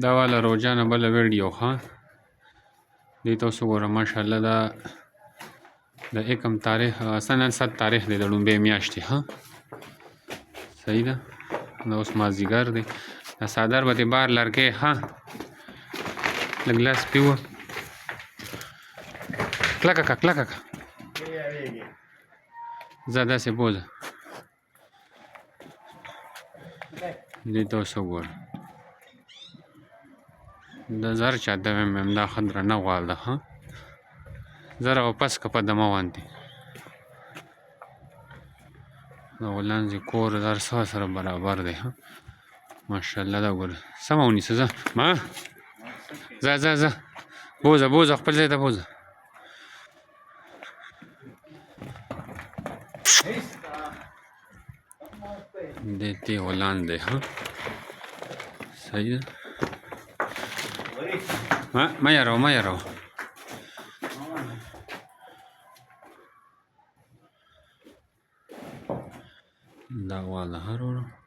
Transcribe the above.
دا والا روجانه بله ویډیو ښه دې ته اوس وګوره ماشاءالله دا د یکم تاریخ نن 7 تاریخ دی د لومبۍ میاشتې ښه صحیح ده دا اوس مازدیګر دی دا څادر به دې بار لرګی ښه لږ لاس پې وه کلکه که کلکه که ځه داسې بوځه دې ته اوس وګوره د زر چاته ویم دا ښه درنه غوا ده ښه زر واپس که په دمه باندې د غولانځې کور هر څه سره برابر دی ښه ماشاءالله دا ګوره سمه ونیسه ځه ما ځه ځه ځه بوځه بوځه خپل ځای ته بوځه دې غولان دی ښه صحیح ده مه یاروه مه یاروه دا غوا ده ښه وروره